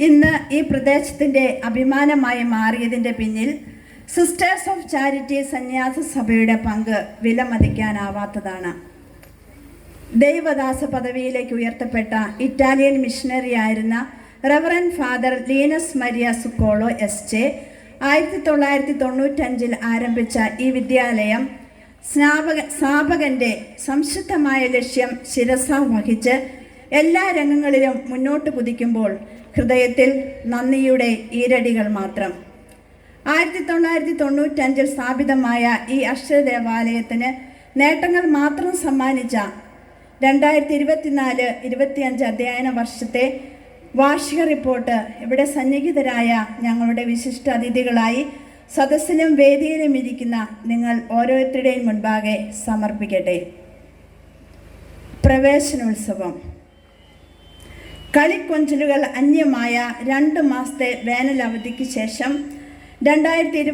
ഇന്ന് ഈ പ്രദേശത്തിൻ്റെ അഭിമാനമായി മാറിയതിൻ്റെ പിന്നിൽ സിസ്റ്റേഴ്സ് ഓഫ് ചാരിറ്റി സന്യാസ സഭയുടെ പങ്ക് വിലമതിക്കാനാവാത്തതാണ്. ദൈവദാസ പദവിയിലേക്ക് ഉയർത്തപ്പെട്ട ഇറ്റാലിയൻ മിഷണറി ആയിരുന്ന reverend father Linus Maria Zucol S 1995 ആരംഭിച്ച ഈ വിദ്യാലയം സ്നാപകൻ്റെ സംശുദ്ധമായ ലക്ഷ്യം ശിരസ വഹിച്ച് എല്ലാ രംഗങ്ങളിലും മുന്നോട്ട് കുതിക്കുമ്പോൾ ഹൃദയത്തിൽ നന്ദിയുടെ ഈരടികൾ മാത്രം. 1995 സ്ഥാപിതമായ ഈ അക്ഷര ദേവാലയത്തിന് നേട്ടങ്ങൾ മാത്രം സമ്മാനിച്ച 2024-25 അധ്യയന വർഷത്തെ വാർഷിക റിപ്പോർട്ട് ഇവിടെ സന്നിഹിതരായ ഞങ്ങളുടെ വിശിഷ്ട അതിഥികളായി സദസ്സിലും വേദിയിലും ഇരിക്കുന്ന നിങ്ങൾ ഓരോരുത്തരുടെയും മുൻപാകെ സമർപ്പിക്കട്ടെ. പ്രവേശനോത്സവം. കളിക്കൊഞ്ചലുകൾ അന്യമായ 2 മാസത്തെ വേനൽ അവധിക്ക് ശേഷം 2020